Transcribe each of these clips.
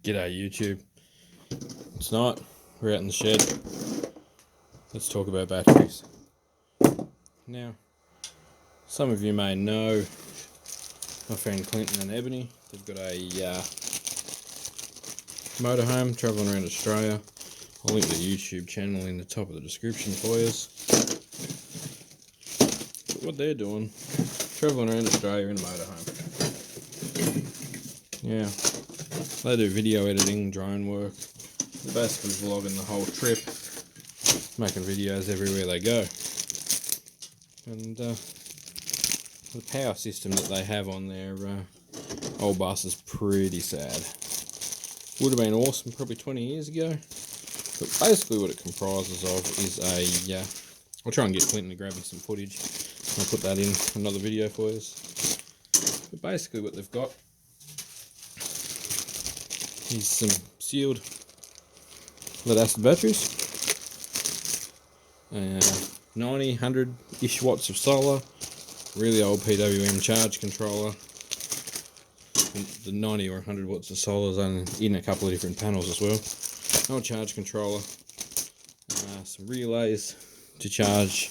G'day YouTube. It's night, we're out in the shed. Let's talk about batteries. Now, some of you may know my friend Clinton and Ebony. They've got a motorhome travelling around Australia. I'll link the YouTube channel in the top of the description for you. But what they're doing, travelling around Australia in a motorhome. Yeah. They do video editing, drone work. They're basically vlogging the whole trip, making videos everywhere they go. And the power system that they have on their old bus is pretty sad. Would have been awesome probably 20 years ago. But basically what it comprises of is a... I'll try and get Clinton to grab me some footage. I'll put that in another video for you. But basically what they've got is some sealed lead acid batteries, 90, 100-ish watts of solar, really old PWM charge controller. The 90 or 100 watts of solar is only in a couple of different panels as well. Old charge controller, some relays to charge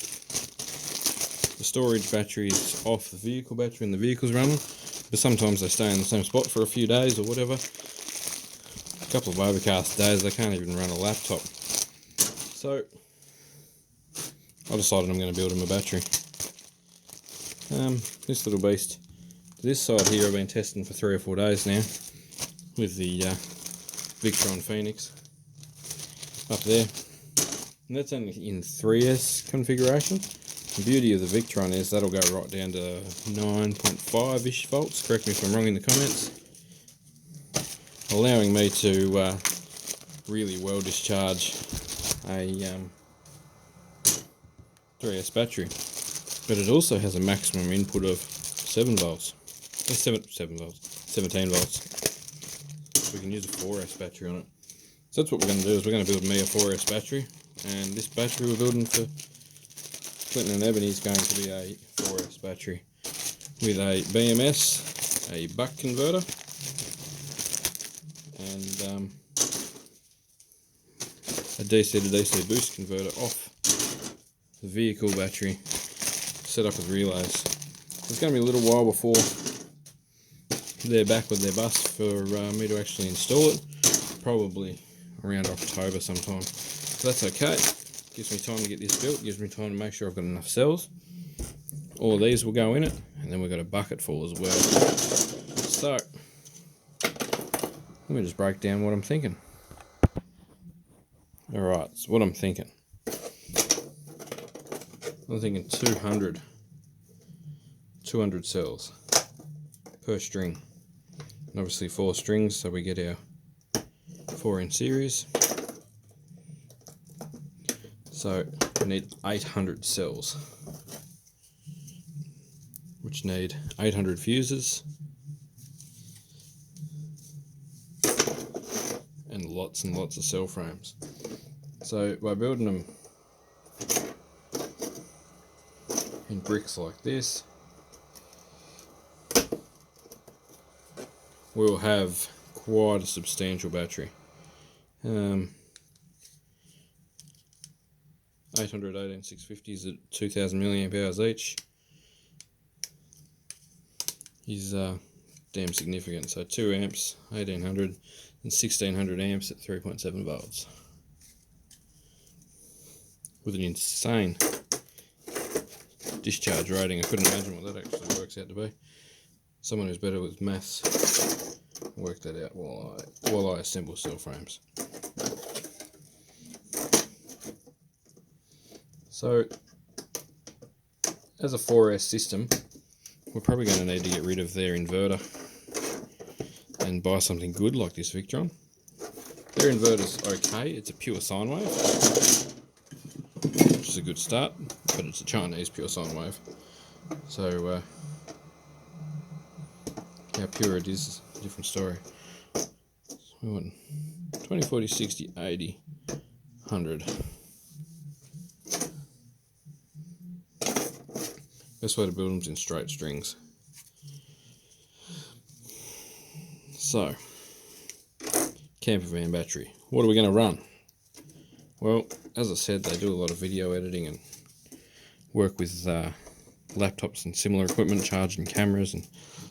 the storage batteries off the vehicle battery when the vehicle's running, but sometimes they stay in the same spot for a few days or whatever. A couple of overcast days they can't even run a laptop. So I decided I'm going to build him a battery. This little beast. This side here I've been testing for 3 or 4 days now with the Victron Phoenix up there. And that's only in 3S configuration. The beauty of the Victron is that'll go right down to 9.5-ish volts. Correct me if I'm wrong in the comments. Allowing me to really well discharge a 3S battery. But it also has a maximum input of 17 volts. So we can use a 4S battery on it. So that's what we're going to do, is we're going to build me a 4S battery. And this battery we're building for Clinton and Ebony is going to be a 4S battery with a BMS, a buck converter, and a DC to DC boost converter off the vehicle battery, set up with relays. It's going to be a little while before they're back with their bus for me to actually install it, probably around October sometime. So that's okay. Gives me time to get this built, gives me time to make sure I've got enough cells. All of these will go in it, and then we've got a bucket full as well. So, let me just break down what I'm thinking. Alright, so what I'm thinking. I'm thinking 200 cells per string. And obviously 4 strings, so we get our 4 in series. So we need 800 cells, which need 800 fuses and lots of cell frames. So by building them in bricks like this, we'll have quite a substantial battery. 800 18650's at 2000 milliamp hours each is damn significant. So 2 amps, 1800 and 1600 amps at 3.7 volts with an insane discharge rating. I couldn't imagine what that actually works out to be. Someone who's better with maths work that out while I assemble cell frames. So, as a 4S system, we're probably going to need to get rid of their inverter and buy something good like this Victron. Their inverter's okay, it's a pure sine wave, which is a good start, but it's a Chinese pure sine wave. So, how pure it is a different story. So we want 20, 40, 60, 80, 100. Best way to build them is in straight strings. So, camper van battery. What are we going to run? Well, as I said, they do a lot of video editing and work with laptops and similar equipment, charging cameras and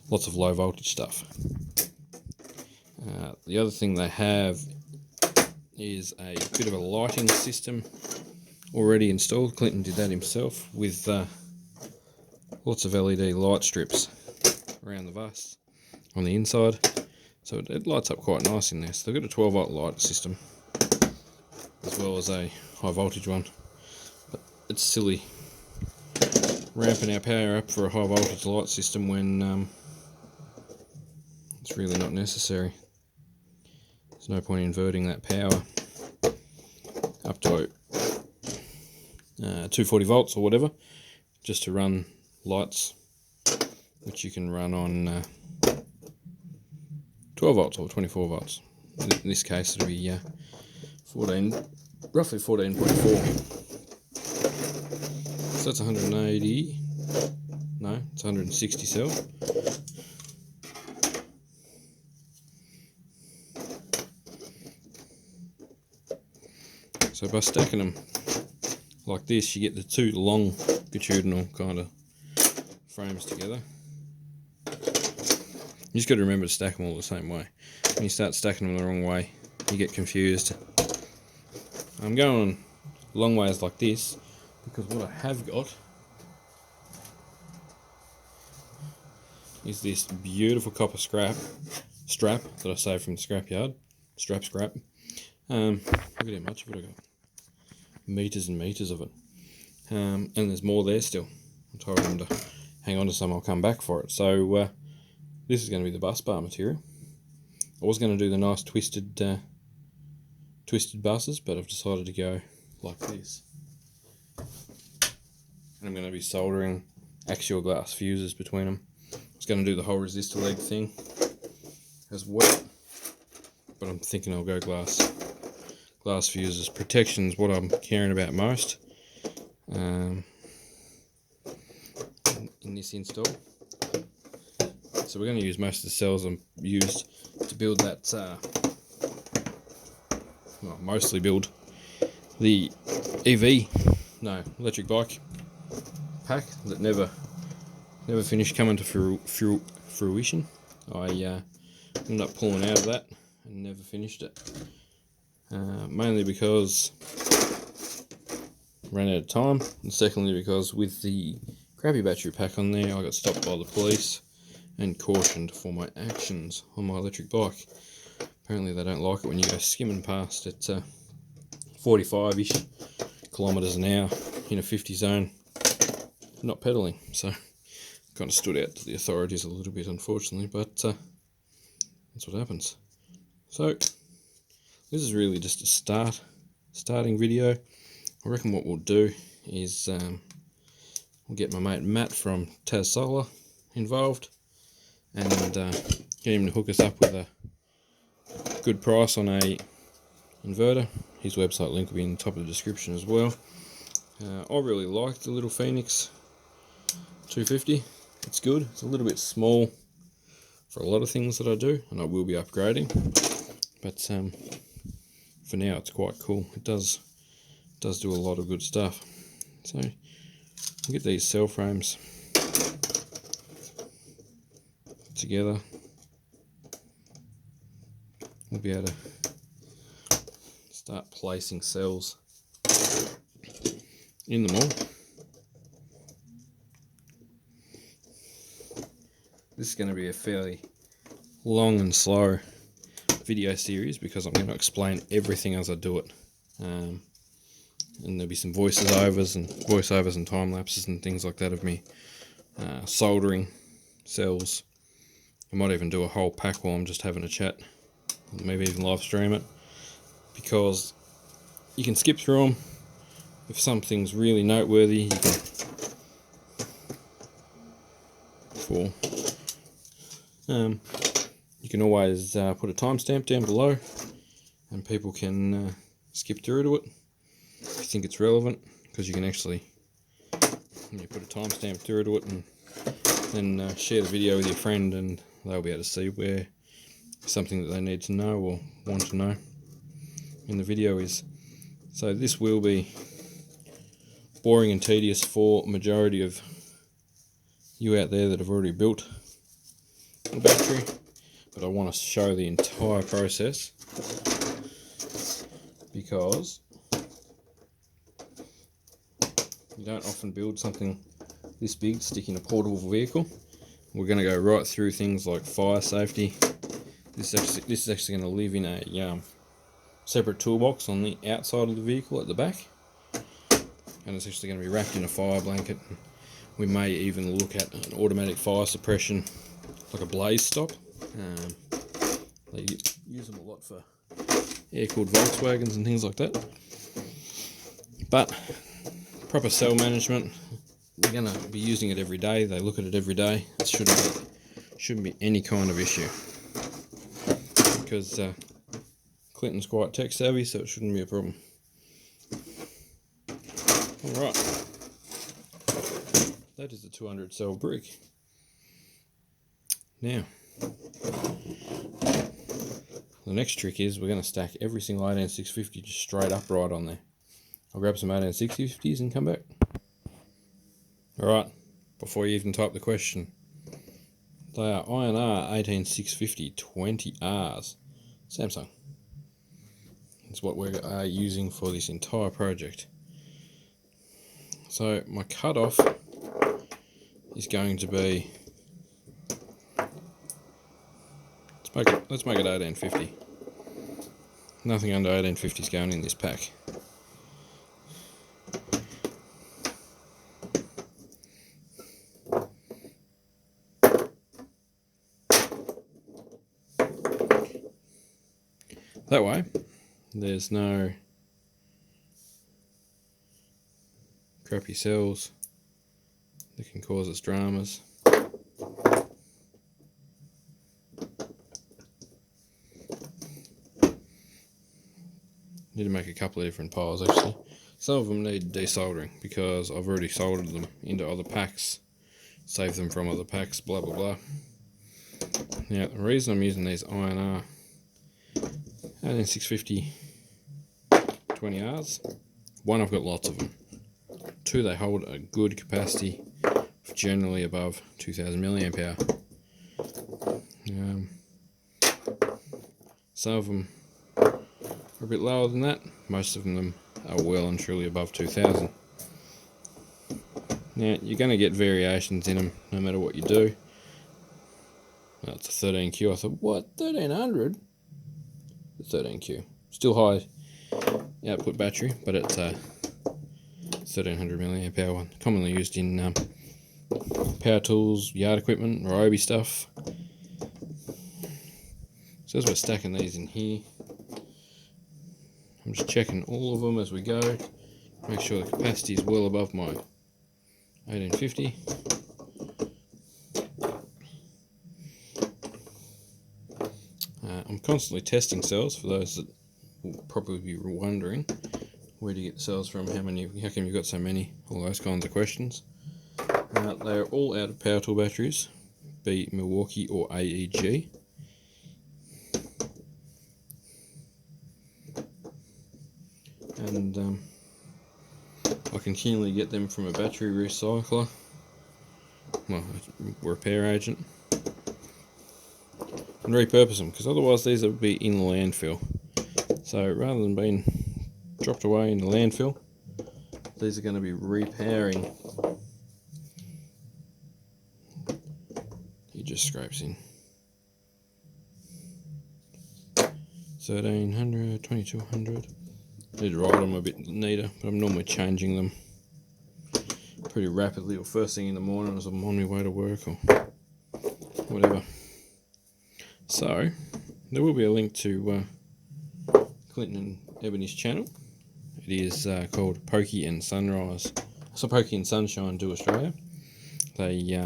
lots of low voltage stuff. The other thing they have is a bit of a lighting system already installed. Clinton did that himself with lots of LED light strips around the bus on the inside, so it lights up quite nice in there. So they've got a 12 volt light system as well as a high voltage one, but it's silly ramping our power up for a high voltage light system when it's really not necessary. There's no point in inverting that power up to 240 volts or whatever, just to run lights, which you can run on 12 volts or 24 volts. In this case, it'll be roughly 14.4. So that's 180. No, it's 160 cell. So by stacking them like this, you get the two longitudinal kind of frames together. You just got to remember to stack them all the same way. When you start stacking them the wrong way, you get confused. I'm going long ways like this because what I have got is this beautiful copper strap that I saved from the scrapyard. Scrap. Look at how much of it I got. Meters and meters of it. And there's more there still. I told them to hang on to some, I'll come back for it. So this is going to be the bus bar material. I was going to do the nice twisted buses, but I've decided to go like this. And I'm going to be soldering axial glass fuses between them. I was going to do the whole resistor leg thing as well, but I'm thinking I'll go glass fuses. Protection's what I'm caring about most in this install. So we're going to use most of the cells I've used to build that, well, mostly build the electric bike pack that never finished coming to fruition. I ended up pulling out of that and never finished it. Mainly because I ran out of time, and secondly because with the crappy battery pack on there, I got stopped by the police and cautioned for my actions on my electric bike. Apparently they don't like it when you go skimming past at 45-ish kilometres an hour in a 50 zone, not pedalling. So kind of stood out to the authorities a little bit, unfortunately, but that's what happens. So this is really just a starting video. I reckon what we'll do is we'll get my mate Matt from Tas Solar involved and get him to hook us up with a good price on a inverter. His website link will be in the top of the description as well. I really like the little Phoenix 250. It's good. It's a little bit small for a lot of things that I do, and I will be upgrading, but for now it's quite cool. It does do a lot of good stuff. So we'll get these cell frames together. We'll be able to start placing cells in them all. This is going to be a fairly long and slow video series because I'm going to explain everything as I do it, and there'll be some voiceovers and time lapses and things like that of me soldering cells. I might even do a whole pack while I'm just having a chat, maybe even live stream it, because you can skip through them. If something's really noteworthy, you can you can always put a timestamp down below, and people can skip through to it if you think it's relevant, because you can actually put a timestamp through to it and then share the video with your friend, and they'll be able to see where something that they need to know or want to know in the video is, so this will be boring and tedious for majority of you out there that have already built a battery, but I want to show the entire process because you don't often build something this big, stick in a portable vehicle. We're going to go right through things like fire safety. This is actually going to live in a separate toolbox on the outside of the vehicle at the back, and it's actually going to be wrapped in a fire blanket. We may even look at an automatic fire suppression, like a blaze stop. They use them a lot for air-cooled Volkswagens and things like that. But proper cell management, we're going to be using it every day. They look at it every day. It shouldn't be any kind of issue, because Clinton's quite tech savvy, so it shouldn't be a problem. Alright, that is the 200 cell brick. Now, the next trick is we're going to stack every single 18650 just straight upright on there. I'll grab some 18650's and come back. Alright, before you even type the question, they are INR 18650 20Rs, Samsung. That's what we are using for this entire project. So my cutoff is going to be, let's make it 1850. Nothing under 1850 is going in this pack. That way, there's no crappy cells that can cause us dramas. Need to make a couple of different piles actually. Some of them need desoldering because I've already soldered them into other packs, saved them from other packs, blah blah blah. Now the reason I'm using these INR 18650 20Rs, one, I've got lots of them. Two, they hold a good capacity of generally above 2000 milliamp hour. Some of them are a bit lower than that. Most of them are well and truly above 2000. Now you're going to get variations in them no matter what you do. That's a 13Q. I thought, what, 1300? 13Q. Still high output battery, but it's a 1300 milliamp hour one. Commonly used in power tools, yard equipment, Ryobi stuff. So as we're stacking these in here, I'm just checking all of them as we go. Make sure the capacity is well above my 1850. I'm constantly testing cells for those that will probably be wondering where do you get the cells from, how come you've got so many, all those kinds of questions. They are all out of power tool batteries, be Milwaukee or AEG. And I continually get them from a battery recycler, well, a repair agent, and repurpose them, because otherwise these would be in the landfill. So rather than being dropped away in the landfill, these are going to be repairing. He just scrapes in 1300, 2200. Need to ride them a bit neater, but I'm normally changing them pretty rapidly, or first thing in the morning as I'm on my way to work or whatever. So there will be a link to Clinton and Ebony's channel. It is called Pokey and Sunrise. So Pokey and Sunshine do Australia. They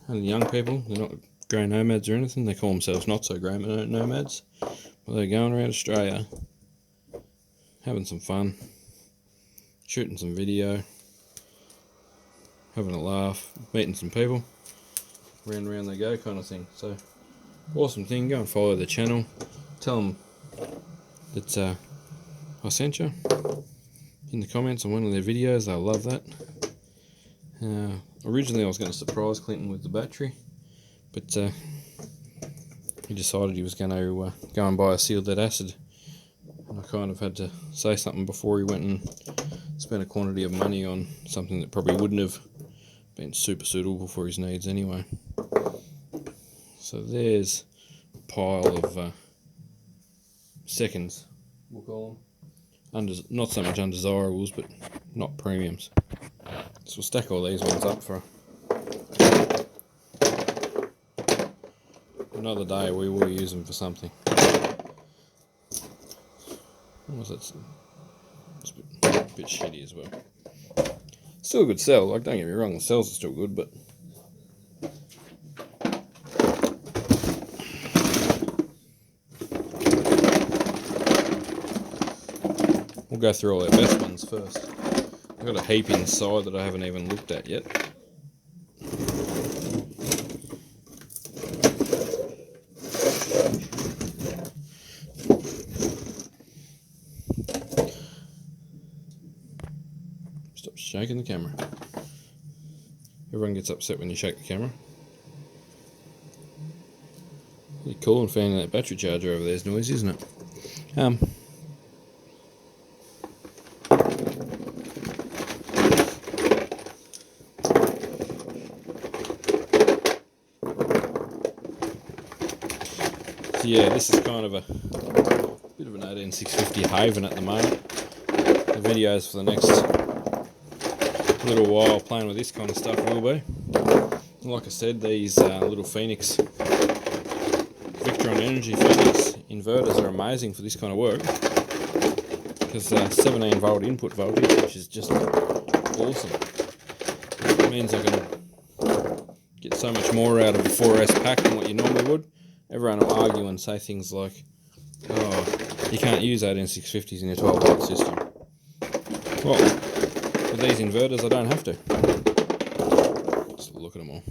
only young people. They're not grey nomads or anything. They call themselves not so grey nomads. But they're going around Australia, having some fun, shooting some video, having a laugh, meeting some people, round and round they go kind of thing. So awesome thing. Go and follow the channel. Tell them that I sent you in the comments on one of their videos. They'll love that. Originally I was going to surprise Clinton with the battery, but he decided he was going to go and buy a sealed lead acid, and I kind of had to say something before he went and spent a quantity of money on something that probably wouldn't have been super suitable for his needs anyway. So there's a pile of seconds, we'll call them. Not so much undesirables, but not premiums. So we'll stack all these ones up for another day. We will use them for something. What was that? It's a bit shitty as well. Still a good cell, like, don't get me wrong, the cells are still good, but we'll go through all our best ones first. I've got a heap inside that I haven't even looked at yet. Stop shaking the camera. Everyone gets upset when you shake the camera. Pretty cool, and finding that battery charger over there is noisy, isn't it? So yeah, this is kind of a bit of an 18650 haven at the moment. The videos for the next little while playing with this kind of stuff will be. Like I said, these little Phoenix Victron Energy Phoenix inverters are amazing for this kind of work, because 17 volt input voltage, which is just awesome. It means I can get so much more out of a 4S pack than what you normally would. Everyone will argue and say things like, oh, you can't use 18650's in your 12 volt system. Well, with these inverters I don't have to. Just look at them all.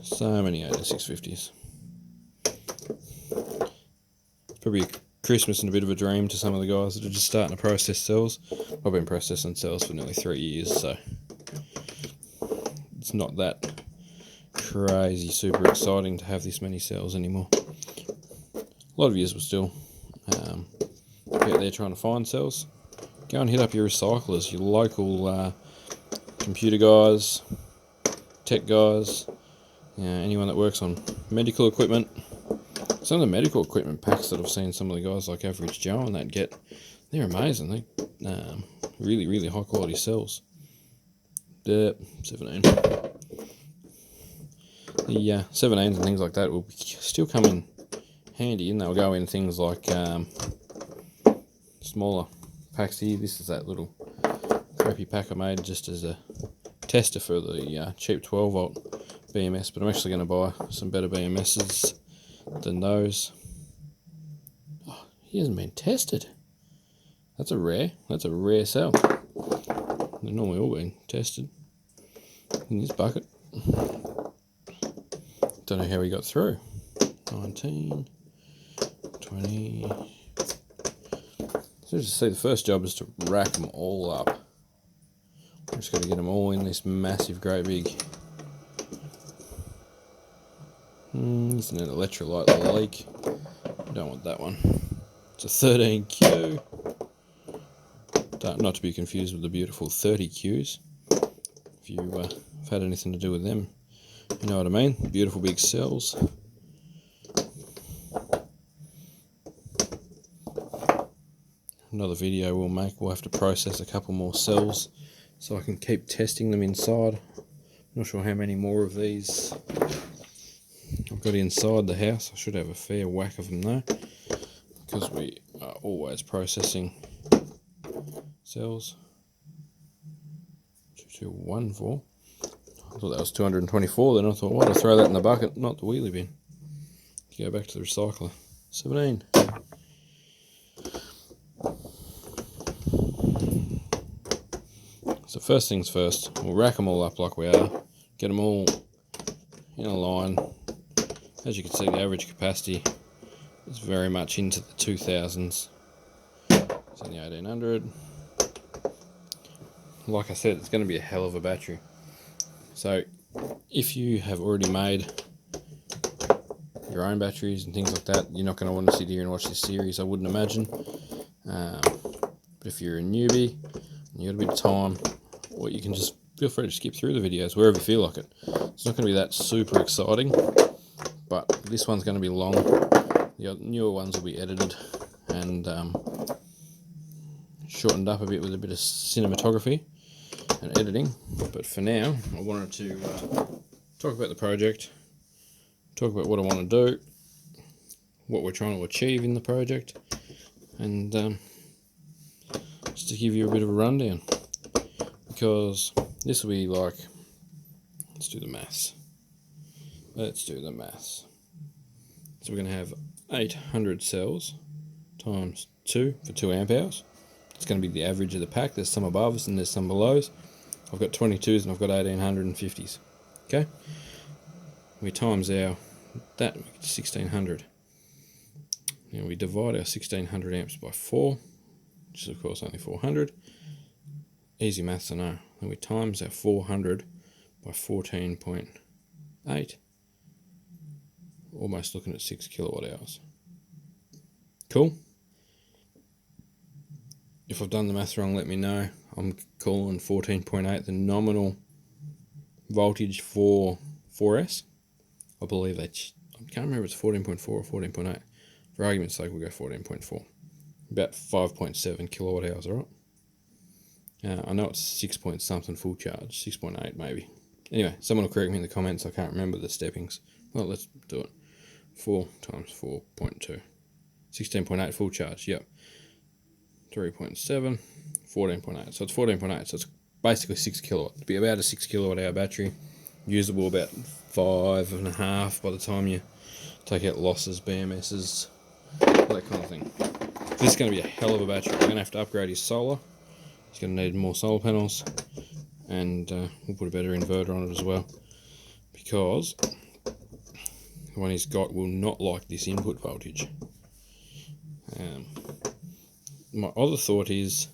So many 18650's. It's probably Christmas and a bit of a dream to some of the guys that are just starting to process cells. I've been processing cells for nearly 3 years, so it's not that crazy super exciting to have this many cells anymore. A lot of yous will still out there trying to find cells. Go and hit up your recyclers, your local computer guys, tech guys, anyone that works on medical equipment. Some of the medical equipment packs that I've seen some of the guys like Average Joe and that get, they're amazing. They really, really high quality cells. 17. The 17s and things like that will still come in handy, and they'll go in things like smaller packs here. This is that little crappy pack I made just as a tester for the cheap 12 volt BMS, but I'm actually going to buy some better BMSs than those. Oh, he hasn't been tested. That's a rare cell. They're normally all been tested in this bucket. Don't know how he got through. 19, 20. So just see, the first job is to rack them all up. I'm just got to get them all in this massive, great big. Isn't an electrolyte leak? Don't want that one. It's a 13Q. Not to be confused with the beautiful 30Qs. If you have had anything to do with them, you know what I mean? Beautiful big cells. Another video we'll make, we'll have to process a couple more cells so I can keep testing them inside. Not sure how many more of these I've got inside the house. I should have a fair whack of them though, because we are always processing cells. 2214. I thought that was 224, then I thought, why don't I throw that in the bucket, not the wheelie bin? Go back to the recycler. 17. So first things first, we'll rack them all up like we are, get them all in a line, As you can see, the average capacity is very much into the 2000s. It's only 1800. Like I said, it's going to be a hell of a battery. So if you have already made your own batteries and things like that, you're not going to want to sit here and watch this series, I wouldn't imagine. But if you're a newbie and you've got a bit of time, or you can just feel free to skip through the videos wherever you feel like it. It's not going to be that super exciting, but this one's going to be long. The newer ones will be edited and shortened up a bit with a bit of cinematography and editing. But for now, I wanted to talk about the project, talk about what I want to do, what we're trying to achieve in the project, and just to give you a bit of a rundown, because this will be like, let's do the maths. So we're going to have 800 cells times 2 for 2 amp hours. It's going to be the average of the pack. There's some aboves and there's some belows. I've got 22s and I've got 1850s. Okay? We times that, we get 1600. Now we divide our 1600 amps by 4, which is of course only 400. Easy maths I know. Then we times our 400 by 14.8. Almost looking at 6 kilowatt hours. Cool? If I've done the math wrong, let me know. I'm calling 14.8 the nominal voltage for 4S. I believe I can't remember if it's 14.4 or 14.8. For argument's sake, we'll go 14.4. About 5.7 kilowatt hours, alright? I know it's 6 point something full charge, 6.8 maybe. Anyway, someone will correct me in the comments, I can't remember the steppings. Well, let's do it. 4 times 4.2. 16.8 full charge, yep. 3.7, 14.8. So it's 14.8, so it's basically 6 kilowatt. It'll be about a 6 kilowatt hour battery. Usable about 5.5 by the time you take out losses, BMSs, that kind of thing. This is going to be a hell of a battery. We're going to have to upgrade his solar. He's going to need more solar panels, and we'll put a better inverter on it as well, because the one he's got will not like this input voltage. My other thought is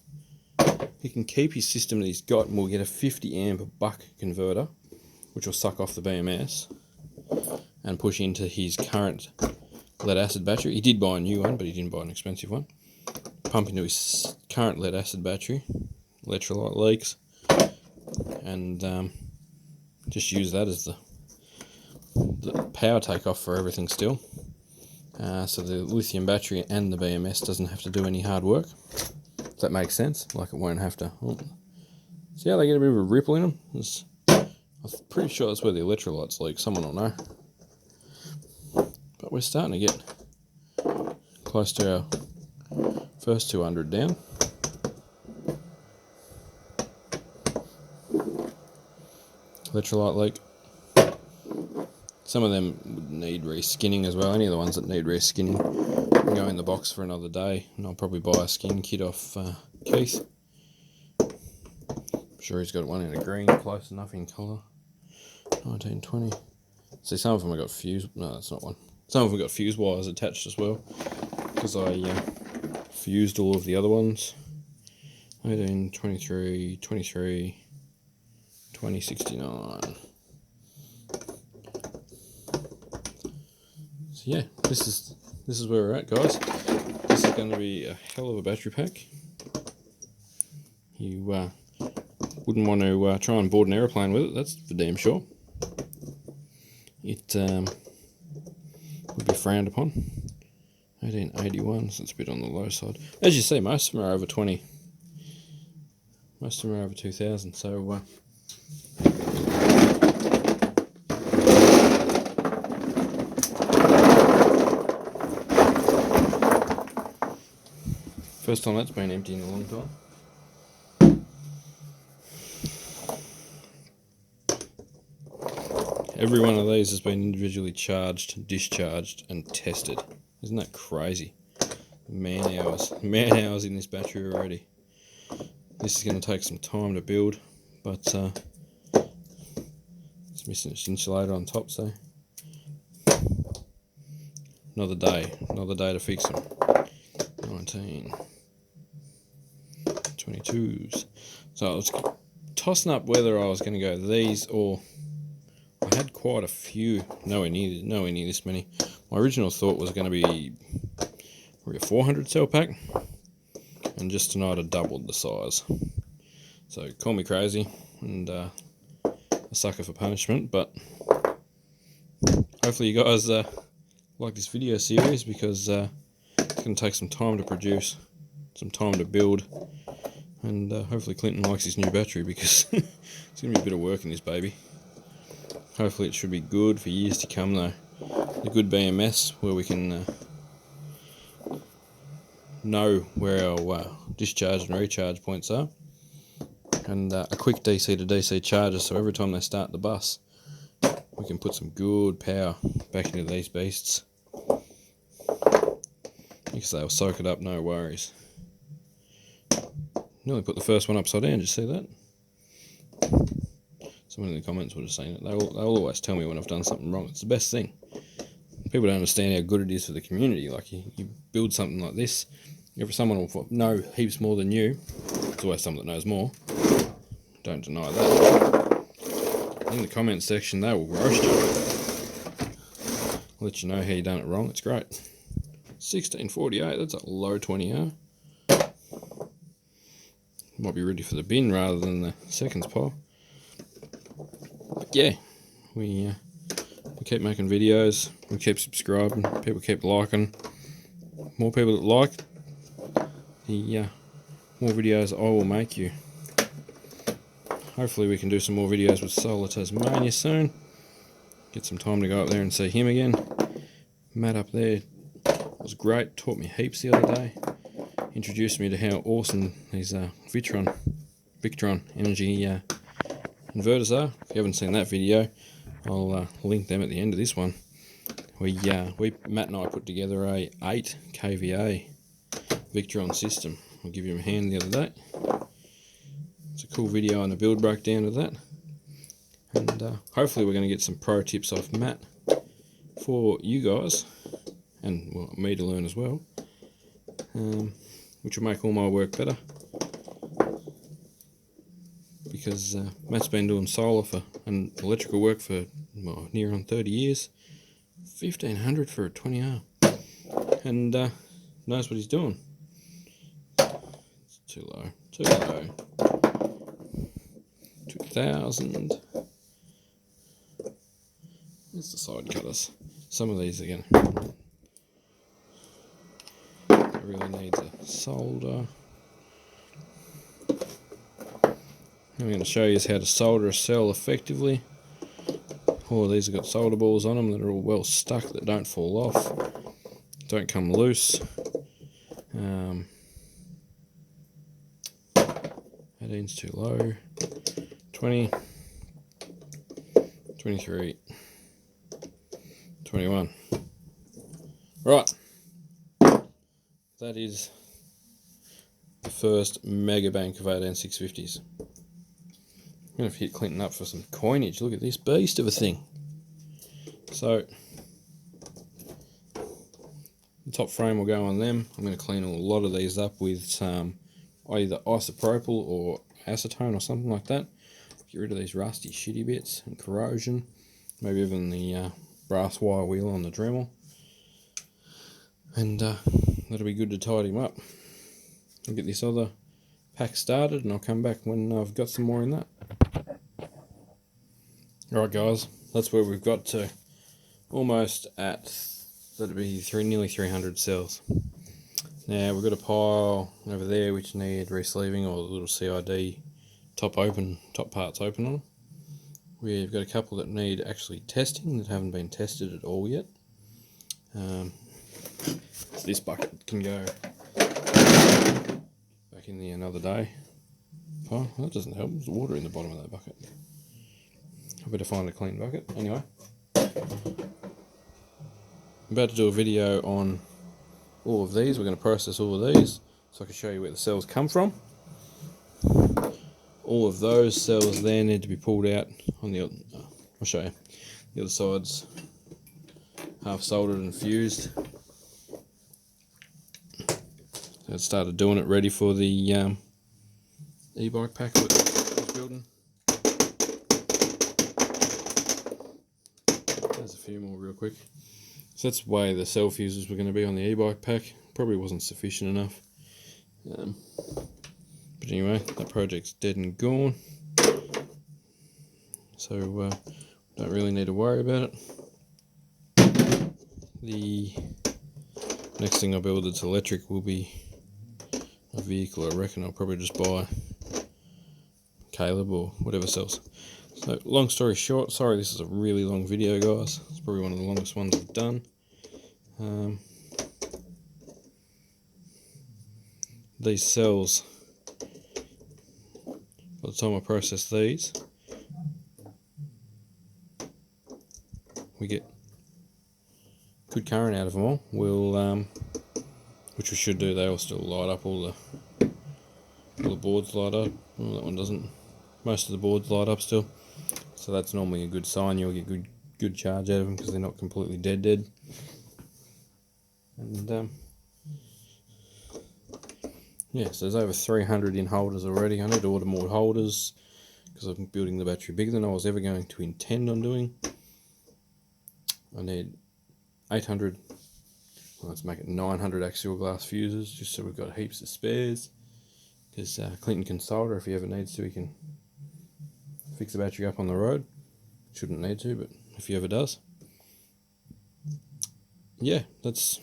he can keep his system that he's got, and we'll get a 50 amp buck converter, which will suck off the BMS and push into his current lead acid battery. He did buy a new one, but he didn't buy an expensive one. Pump into his current lead acid battery, electrolyte leaks, and just use that as the power takeoff for everything still. So the lithium battery and the BMS doesn't have to do any hard work. If that makes sense, like it won't have to. Oh. See how they get a bit of a ripple in them? I'm pretty sure that's where the electrolytes leak, someone will know. But we're starting to get close to our first 200 down. Electrolyte leak. Some of them would need reskinning as well. Any of the ones that need reskinning can go in the box for another day, and I'll probably buy a skin kit off Keith. I'm sure he's got one in a green, close enough in colour. 1920. See, some of them have got fuse. No, that's not one. Some of them got fuse wires attached as well, because I fused all of the other ones. 18, 23, 23, 2069. So yeah, this is where we're at, guys. This is going to be a hell of a battery pack. You wouldn't want to try and board an aeroplane with it, that's for damn sure. It would be frowned upon. 1881, so it's a bit on the low side. As you see, most of them are over 20. Most of them are over 2000, so first time that's been empty in a long time. Every one of these has been individually charged, discharged, and tested. Isn't that crazy? Man hours in this battery already. This is going to take some time to build, but it's missing its insulator on top, so another day to fix them. 1922s. So I was tossing up whether I was going to go these, or I had quite a few, nowhere near this many. My original thought was going to be a 400 cell pack, and just tonight I doubled the size. So call me crazy and a sucker for punishment, but hopefully you guys like this video series, because it's going to take some time to produce, some time to build, and hopefully Clinton likes his new battery, because it's going to be a bit of work in this baby. Hopefully it should be good for years to come though. A good BMS where we can know where our discharge and recharge points are, and a quick DC to DC charger, so every time they start the bus we can put some good power back into these beasts, because they'll soak it up, no worries. Nearly put the first one upside down, did you see that? Someone in the comments would have seen it. They'll always tell me when I've done something wrong. It's the best thing. People don't understand how good it is for the community. Like, you build something like this, if someone will know heaps more than you, there's always someone that knows more. Don't deny that. In the comments section, they will roast you. Let you know how you done it wrong. It's great. 1648, that's a low 20R. Might be ready for the bin rather than the seconds pile. But yeah, we keep making videos, we keep subscribing, people keep liking. More people that like, the more videos I will make you. Hopefully we can do some more videos with Solar Tasmania soon. Get some time to go up there and see him again. Matt up there was great, taught me heaps the other day. Introduced me to how awesome these Victron energy inverters are. If you haven't seen that video, I'll link them at the end of this one. Matt and I put together a 8 kVA Victron system. I'll give you a hand the other day. It's a cool video and a build breakdown of that. And hopefully we're going to get some pro tips off Matt for you guys, and well, me to learn as well, which will make all my work better. Because Matt's been doing solar and electrical work for near on 30 years. 1500 for a 20R, and knows what he's doing. It's too low. 2000. There's the side cutters. Some of these again. It really needs a solder. I'm going to show you how to solder a cell effectively. All of these have got solder balls on them that are all well stuck, that don't fall off, don't come loose. 18's too low. 20, 23, 21. Right, that is the first mega bank of 18650's. I'm going to hit Clinton up for some coinage. Look at this beast of a thing. So, the top frame will go on them. I'm going to clean a lot of these up with some either isopropyl or acetone or something like that. Get rid of these rusty shitty bits and corrosion. Maybe even the brass wire wheel on the Dremel. And that'll be good to tidy them up. I'll get this other pack started and I'll come back when I've got some more in that. Alright guys, that's where we've got to. Almost at, that'd be nearly 300 cells. Now we've got a pile over there which need resleeving, or the little CID top parts open on them. We've got a couple that need actually testing, that haven't been tested at all yet. So this bucket can go back in there another day. Oh, that doesn't help, there's water in the bottom of that bucket. I better find a clean bucket. Anyway, I'm about to do a video on all of these. We're going to process all of these so I can show you where the cells come from. All of those cells there need to be pulled out on the I'll show you. The other side's half soldered and fused. So it started doing it ready for the e-bike pack that I was building. There's a few more real quick. So that's the way the cell fuses were going to be on the e-bike pack. Probably wasn't sufficient enough. But anyway, that project's dead and gone. So don't really need to worry about it. The next thing I build that's electric will be a vehicle. I reckon I'll probably just buy Caleb or whatever sells. So long story short, sorry this is a really long video guys, it's probably one of the longest ones I've done. These cells, by the time I process these, we get good current out of them all. We'll which we should do. They all still light up, all the boards light up. Well, that one doesn't. Most of the boards light up still, so that's normally a good sign. You'll get good charge out of them because they're not completely dead. And yeah, so there's over 300 in holders already. I need to order more holders because I'm building the battery bigger than I was ever going to intend on doing. I need 800, well, let's make it 900 axial glass fuses, just so we've got heaps of spares. Because Clinton can solder if he ever needs to. He can fix the battery up on the road. Shouldn't need to, but if he ever does. Yeah, that's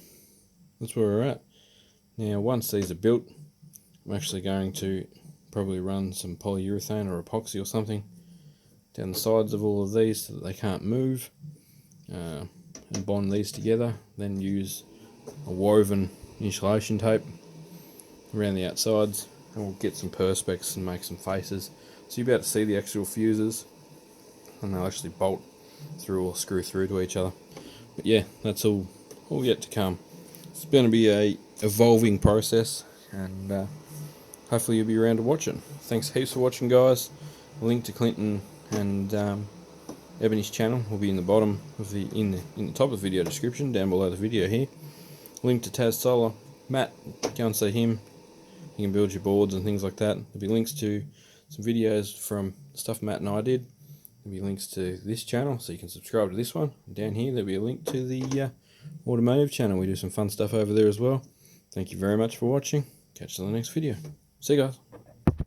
where we're at. Now, once these are built, I'm actually going to probably run some polyurethane or epoxy or something down the sides of all of these so that they can't move, and bond these together. Then use a woven insulation tape around the outsides, and we'll get some perspex and make some faces. So you'll be able to see the actual fuses, and they'll actually bolt through or screw through to each other. But yeah, that's all yet to come. It's going to be a evolving process, and hopefully you'll be around to watch it. Thanks heaps for watching, guys. A link to Clinton and Ebony's channel will be in the bottom of in the top of the video description, down below the video here. Link to Taz Solar, Matt, go and see him. You can build your boards and things like that. There'll be links to some videos from stuff Matt and I did. There'll be links to this channel, so you can subscribe to this one. And down here there'll be a link to the automotive channel. We do some fun stuff over there as well. Thank you very much for watching. Catch you in the next video. See you guys.